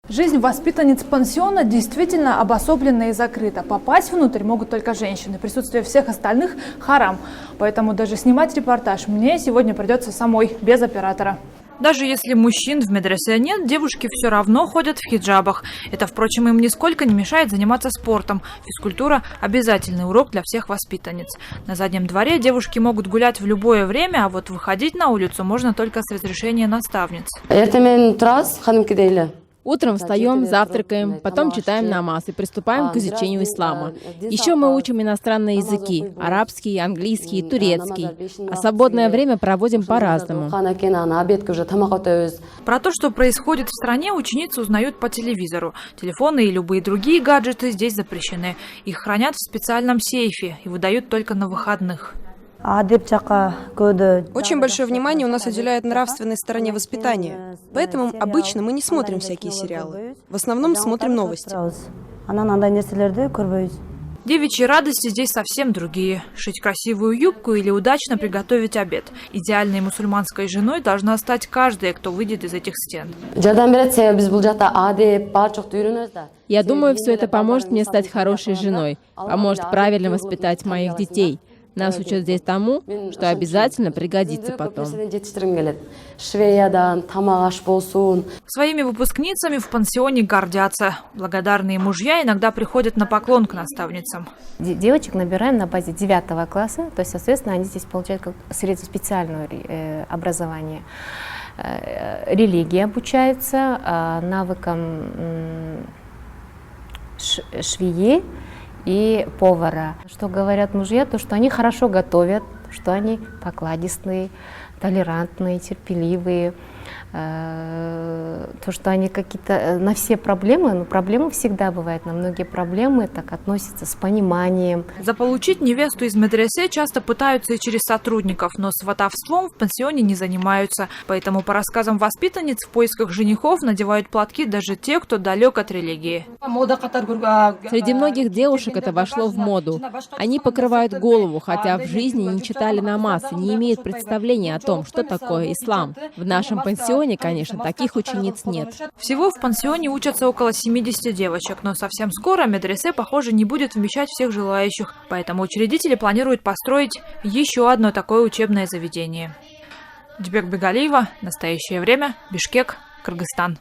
Жизнь воспитанниц пансиона действительно обособлена и закрыта. Попасть внутрь могут только женщины. Присутствие всех остальных – харам. Поэтому даже снимать репортаж мне сегодня придется самой, без оператора. Даже если мужчин в медресе нет, девушки все равно ходят в хиджабах. Это, впрочем, им нисколько не мешает заниматься спортом. Физкультура – обязательный урок для всех воспитанниц. На заднем дворе девушки могут гулять в любое время, а вот выходить на улицу можно только с разрешения наставниц. Утром встаем, завтракаем, потом читаем намаз и приступаем к изучению ислама. Еще мы учим иностранные языки – арабский, английский, турецкий. А свободное время проводим по-разному. Про то, что происходит в стране, ученицы узнают по телевизору. Телефоны и любые другие гаджеты здесь запрещены. Их хранят в специальном сейфе и выдают только на выходных. Очень большое внимание у нас уделяют нравственной стороне воспитания. Поэтому обычно мы не смотрим всякие сериалы. В основном смотрим новости. Девичьи радости здесь совсем другие. Шить красивую юбку или удачно приготовить обед. Идеальной мусульманской женой должна стать каждая, кто выйдет из этих стен. Я думаю, все это поможет мне стать хорошей женой, поможет правильно воспитать моих детей. Нас учат здесь тому, что обязательно пригодится потом. Своими выпускницами в пансионе гордятся. Благодарные мужья иногда приходят на поклон к наставницам. Девочек набираем на базе 9 класса, то есть, соответственно, они здесь получают специальное образование. Религия обучается, навыкам швеи и повара. Что говорят мужья, то что они хорошо готовят, что они покладистые, толерантные, терпеливые, то, что они какие-то на все проблемы, но проблемы всегда бывают, на многие проблемы так относятся с пониманием. Заполучить невесту из медресе часто пытаются и через сотрудников, но сватовством в пансионе не занимаются. Поэтому, по рассказам воспитанниц, в поисках женихов надевают платки даже те, кто далек от религии. Среди многих девушек это вошло в моду. Они покрывают голову, хотя в жизни не читали намаз и не имеют представления о том, что такое ислам. В нашем пансионе, конечно, таких учениц нет. Всего в пансионе учатся около 70 девочек, но совсем скоро медресе, похоже, не будет вмещать всех желающих. Поэтому учредители планируют построить еще одно такое учебное заведение. Дибек Бегалиева, «Настоящее время», Бишкек, Кыргызстан.